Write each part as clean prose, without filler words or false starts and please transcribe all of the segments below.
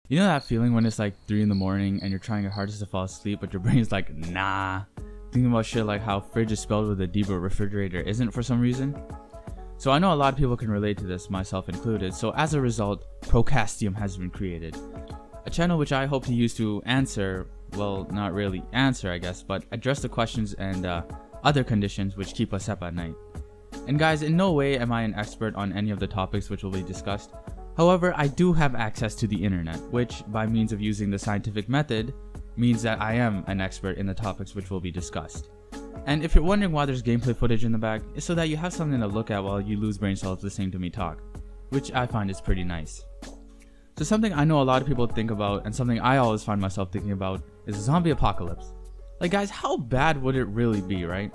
You know that feeling when it's like 3 in the morning and you're trying your hardest to fall asleep, but your brain's like, nah. Thinking about shit like how fridge is spelled with a D, but refrigerator isn't for some reason. So I know a lot of people can relate to this, myself included. So as a result, Procastium has been created. A channel which I hope to use to answer, well, not really answer I guess, but address the questions and other conditions which keep us up at night. And guys, in no way am I an expert on any of the topics which will be discussed. However, I do have access to the internet, which by means of using the scientific method means that I am an expert in the topics which will be discussed. And if you're wondering why there's gameplay footage in the back, it's so that you have something to look at while you lose brain cells listening to me talk, which I find is pretty nice. So something I know a lot of people think about, and something I always find myself thinking about, is a zombie apocalypse. Like guys, how bad would it really be, right?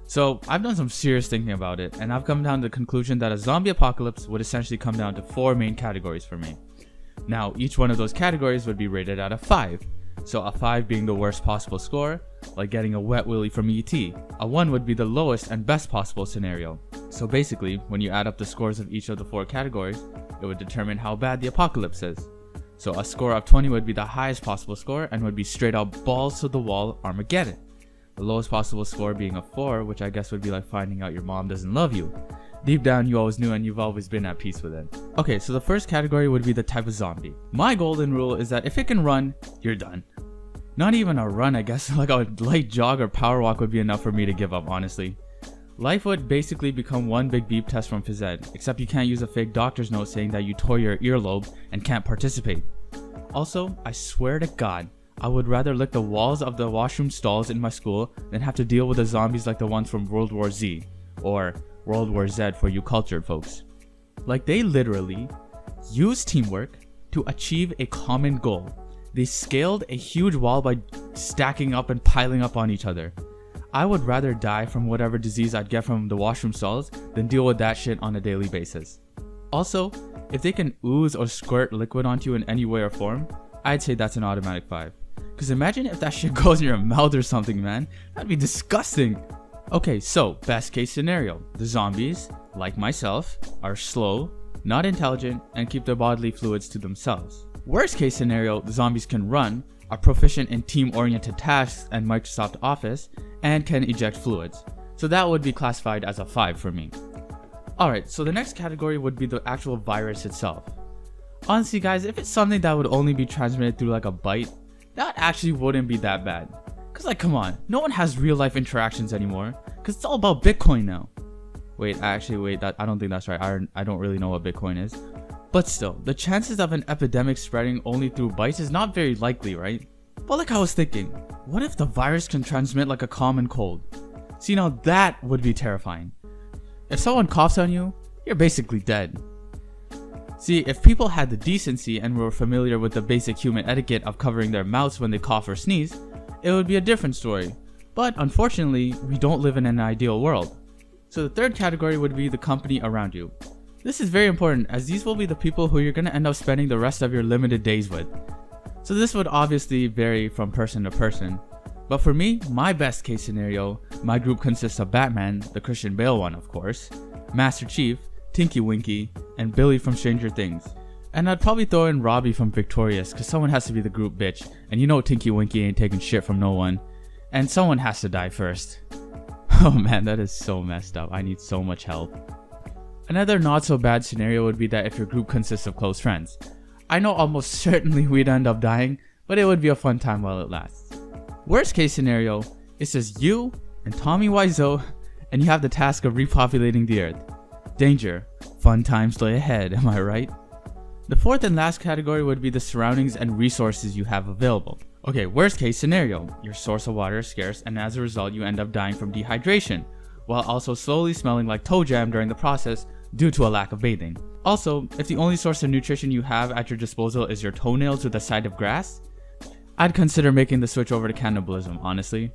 So I've done some serious thinking about it, and I've come down to the conclusion that a zombie apocalypse would essentially come down to 4 main categories for me. Now, each one of those categories would be rated out of 5. So a 5 being the worst possible score, like getting a wet willy from ET. A 1 would be the lowest and best possible scenario. So basically, when you add up the scores of each of the 4 categories, it would determine how bad the apocalypse is. So a score of 20 would be the highest possible score and would be straight up balls to the wall Armageddon. The lowest possible score being a 4, which I guess would be like finding out your mom doesn't love you. Deep down you always knew and you've always been at peace with it. Okay, so the first category would be the type of zombie. My golden rule is that if it can run, you're done. Not even a run, I guess, like a light jog or power walk would be enough for me to give up, honestly. Life would basically become one big beep test from phys ed, except you can't use a fake doctor's note saying that you tore your earlobe and can't participate. Also, I swear to God, I would rather lick the walls of the washroom stalls in my school than have to deal with the zombies like the ones from World War Z, or World War Z for you cultured folks. Like they literally used teamwork to achieve a common goal. They scaled a huge wall by stacking up and piling up on each other. I would rather die from whatever disease I'd get from the washroom stalls than deal with that shit on a daily basis. Also, if they can ooze or squirt liquid onto you in any way or form, I'd say that's an automatic 5. Cause imagine if that shit goes in your mouth or something, man. That'd be disgusting. Okay, so best case scenario. The zombies, like myself, are slow, not intelligent, and keep their bodily fluids to themselves. Worst case scenario, the zombies can run, are proficient in team-oriented tasks and Microsoft Office, and can eject fluids. So that would be classified as a 5 for me. Alright, so the next category would be the actual virus itself. Honestly guys, if it's something that would only be transmitted through like a bite, that actually wouldn't be that bad. Cause like come on, no one has real life interactions anymore, cause it's all about Bitcoin now. Wait, I don't think that's right. I don't really know what Bitcoin is. But still, the chances of an epidemic spreading only through bites is not very likely, right? But like I was thinking, what if the virus can transmit like a common cold? See, now that would be terrifying. If someone coughs on you, you're basically dead. See, if people had the decency and were familiar with the basic human etiquette of covering their mouths when they cough or sneeze, it would be a different story. But unfortunately, we don't live in an ideal world. So the third category would be the company around you. This is very important as these will be the people who you're going to end up spending the rest of your limited days with. So this would obviously vary from person to person. But for me, my best case scenario, my group consists of Batman, the Christian Bale one of course, Master Chief, Tinky Winky, and Billy from Stranger Things. And I'd probably throw in Robbie from Victorious cause someone has to be the group bitch, and you know Tinky Winky ain't taking shit from no one. And someone has to die first. Oh man, that is so messed up. I need so much help. Another not so bad scenario would be that if your group consists of close friends. I know almost certainly we'd end up dying, but it would be a fun time while it lasts. Worst case scenario, it's just you and Tommy Wiseau, and you have the task of repopulating the earth. Danger, fun times lay ahead, am I right? The fourth and last category would be the surroundings and resources you have available. Okay, worst case scenario, your source of water is scarce and as a result you end up dying from dehydration, while also slowly smelling like toe jam during the process due to a lack of bathing. Also, if the only source of nutrition you have at your disposal is your toenails with a side of grass, I'd consider making the switch over to cannibalism, honestly.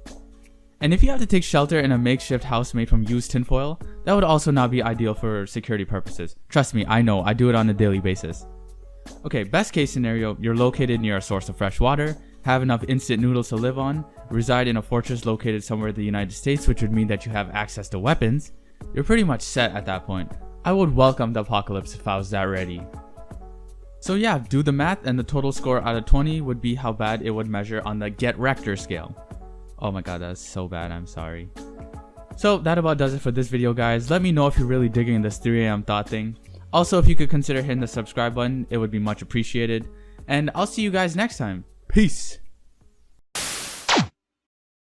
And if you have to take shelter in a makeshift house made from used tinfoil, that would also not be ideal for security purposes. Trust me, I know, I do it on a daily basis. Okay, best case scenario, you're located near a source of fresh water, have enough instant noodles to live on, reside in a fortress located somewhere in the United States, which would mean that you have access to weapons. You're pretty much set at that point. I would welcome the apocalypse if I was that ready. So yeah, do the math, and the total score out of 20 would be how bad it would measure on the Get Rector scale. Oh my god, that's so bad, I'm sorry. So that about does it for this video, guys. Let me know if you're really digging this 3 AM thought thing. Also, if you could consider hitting the subscribe button, it would be much appreciated. And I'll see you guys next time. Peace!